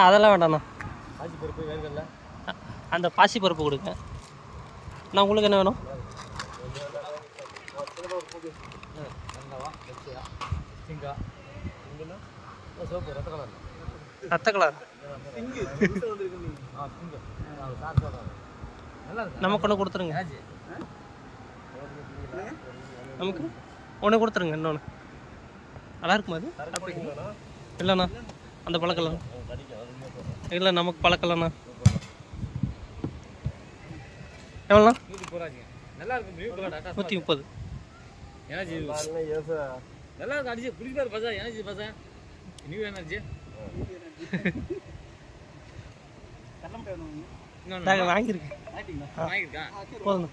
அதெல்லாம் வேண்டாண்ணா. அந்த பாசி பருப்பு கொடுங்க. நான் உங்களுக்கு என்ன வேணும்? ரத்த கலர் நமக்கு ஒன்று கொடுத்துருங்க. நமக்கு ஒன்று கொடுத்துருங்க. இன்னொன்று நல்லா இருக்குமா அது? இல்லைண்ணா அந்த பழக்கலாம் இல்லை, நமக்கு பழக்கலண்ணா. எவ்வளோண்ணா? 130. நல்லா இருக்கு. அடிச்சு குடிப்பாரு பசா, எனர்ஜி பசா, நியூ எனர்ஜி. நாங்கள் வாங்கியிருக்கேன். போதும்.